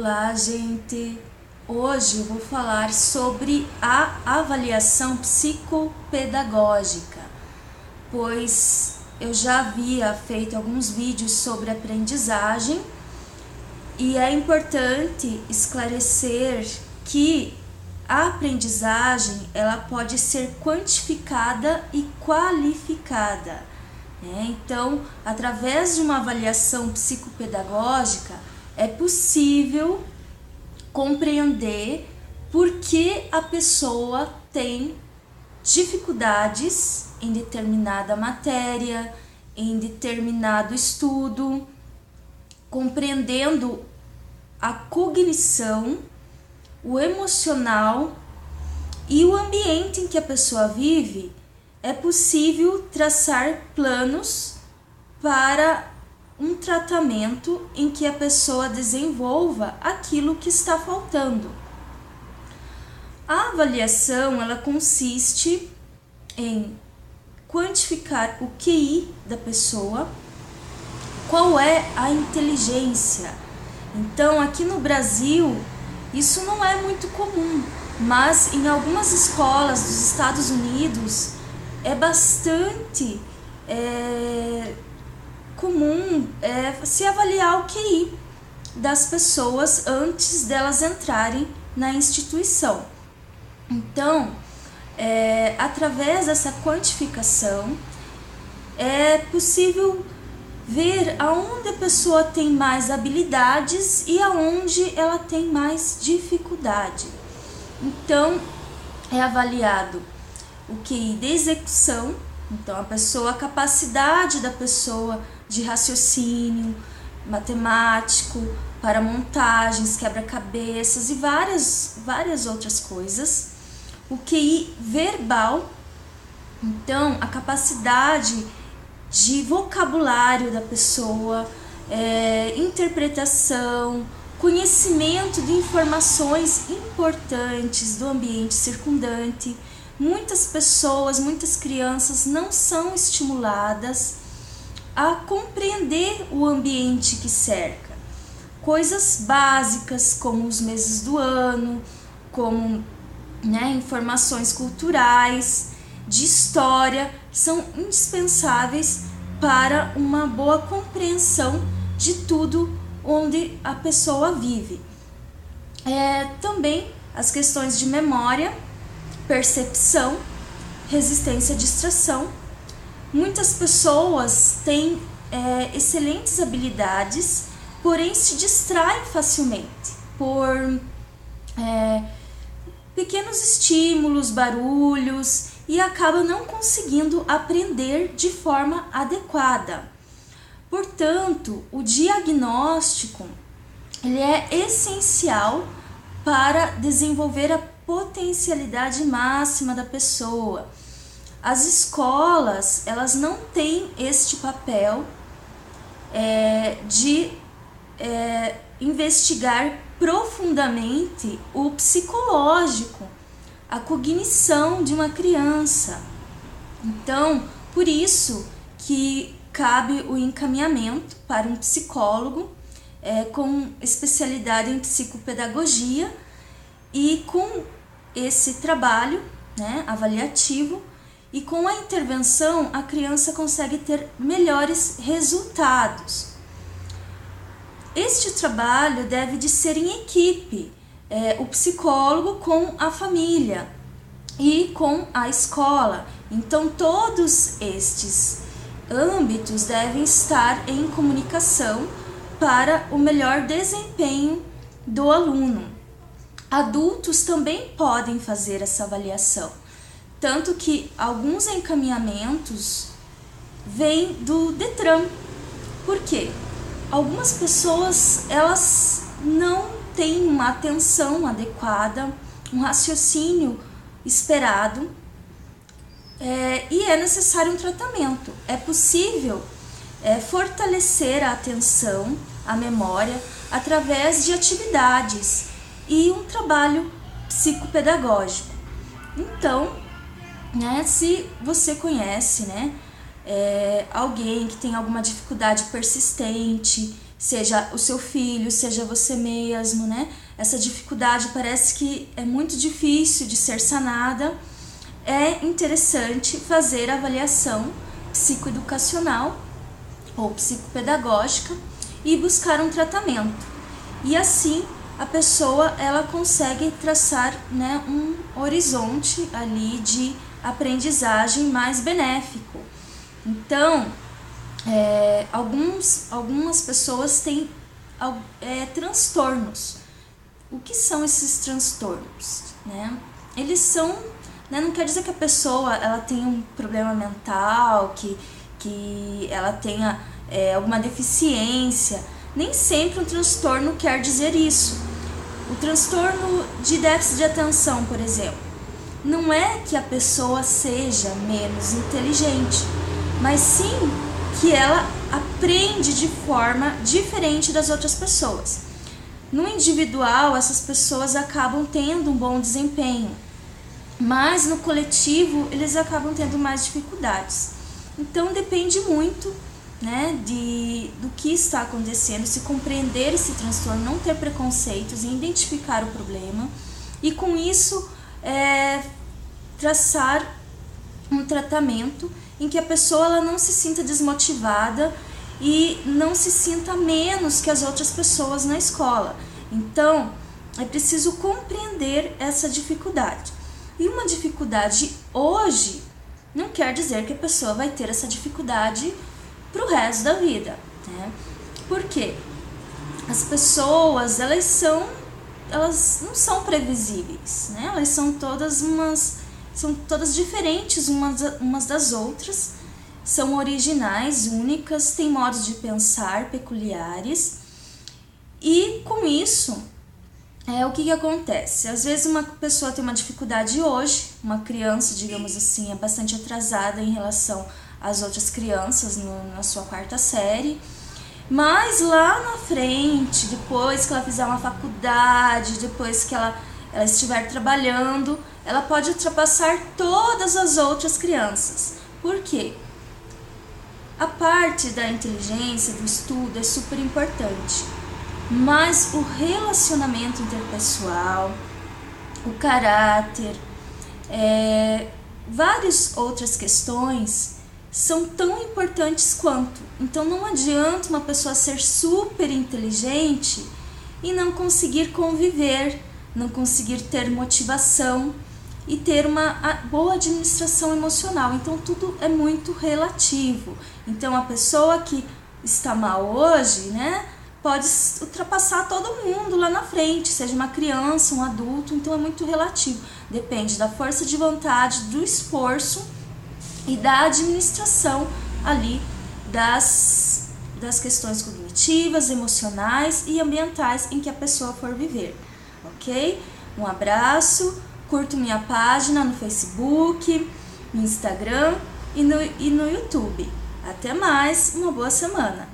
Olá, gente! Hoje eu vou falar sobre a avaliação psicopedagógica, pois eu já havia feito alguns vídeos sobre aprendizagem e é importante esclarecer que a aprendizagem ela pode ser quantificada e qualificada, né? Então, através de uma avaliação psicopedagógica, é possível compreender por que a pessoa tem dificuldades em determinada matéria, em determinado estudo, compreendendo a cognição, o emocional e o ambiente em que a pessoa vive. É possível traçar planos para um tratamento em que a pessoa desenvolva aquilo que está faltando. A avaliação ela consiste em quantificar o QI da pessoa, qual é a inteligência. Então, aqui no Brasil, isso não é muito comum, mas em algumas escolas dos Estados Unidos é bastante comum se avaliar o QI das pessoas antes delas entrarem na instituição. Então, através dessa quantificação, é possível ver aonde a pessoa tem mais habilidades e aonde ela tem mais dificuldade. Então, é avaliado o QI de execução, então a capacidade da pessoa de raciocínio matemático, para montagens, quebra-cabeças e várias outras coisas. O QI verbal, então a capacidade de vocabulário da pessoa, interpretação, conhecimento de informações importantes do ambiente circundante. Muitas pessoas, muitas crianças não são estimuladas a compreender o ambiente que cerca. Coisas básicas como os meses do ano, como informações culturais, de história, são indispensáveis para uma boa compreensão de tudo onde a pessoa vive. Também as questões de memória, percepção, resistência à distração. Muitas pessoas têm excelentes habilidades, porém se distraem facilmente por pequenos estímulos, barulhos, e acabam não conseguindo aprender de forma adequada. Portanto, o diagnóstico ele é essencial para desenvolver a potencialidade máxima da pessoa. As escolas, elas não têm este papel de investigar profundamente o psicológico, a cognição de uma criança. Então, por isso que cabe o encaminhamento para um psicólogo com especialidade em psicopedagogia, e com esse trabalho avaliativo e com a intervenção a criança consegue ter melhores resultados. Este trabalho deve de ser em equipe, o psicólogo com a família e com a escola. Então todos estes âmbitos devem estar em comunicação para o melhor desempenho do aluno. Adultos também podem fazer essa avaliação, tanto que alguns encaminhamentos vêm do Detran. Por quê? Algumas pessoas elas não têm uma atenção adequada, um raciocínio esperado, e é necessário um tratamento. É possível fortalecer a atenção, a memória, através de atividades e um trabalho psicopedagógico. Então, se você conhece alguém que tem alguma dificuldade persistente, seja o seu filho, seja você mesmo, né? Essa dificuldade parece que é muito difícil de ser sanada. É interessante fazer a avaliação psicoeducacional ou psicopedagógica e buscar um tratamento. E assim a pessoa ela consegue traçar, né, um horizonte ali de aprendizagem mais benéfico. Então, algumas pessoas têm transtornos. O que são esses transtornos? Né? Eles são, né, não quer dizer que a pessoa ela tenha um problema mental, que ela tenha alguma deficiência. Nem sempre um transtorno quer dizer isso. O transtorno de déficit de atenção, por exemplo, não é que a pessoa seja menos inteligente, mas sim que ela aprende de forma diferente das outras pessoas. No individual, essas pessoas acabam tendo um bom desempenho, mas no coletivo eles acabam tendo mais dificuldades. Então depende muito, né, do que está acontecendo, se compreender esse transtorno, não ter preconceitos em identificar o problema e com isso traçar um tratamento em que a pessoa ela não se sinta desmotivada e não se sinta menos que as outras pessoas na escola. Então, é preciso compreender essa dificuldade. E uma dificuldade hoje não quer dizer que a pessoa vai ter essa dificuldade para o resto da vida, né? Por quê? As pessoas, elas não são previsíveis, né? Elas são todas diferentes umas das outras, são originais, únicas, têm modos de pensar peculiares e com isso, o que acontece? Às vezes uma pessoa tem uma dificuldade hoje, uma criança, digamos assim, é bastante atrasada em relação às outras crianças na sua 4ª série, mas lá na frente, depois que ela fizer uma faculdade, depois que ela estiver trabalhando, ela pode ultrapassar todas as outras crianças. Por quê? A parte da inteligência, do estudo é super importante, mas o relacionamento interpessoal, o caráter, várias outras questões são tão importantes quanto. Então não adianta uma pessoa ser super inteligente e não conseguir conviver, não conseguir ter motivação e ter uma boa administração emocional. Então tudo é muito relativo. Então a pessoa que está mal hoje, né, pode ultrapassar todo mundo lá na frente, seja uma criança, um adulto, então é muito relativo. Depende da força de vontade, do esforço e da administração ali das questões cognitivas, emocionais e ambientais em que a pessoa for viver, ok? Um abraço, curto minha página no Facebook, no Instagram e no YouTube. Até mais, uma boa semana!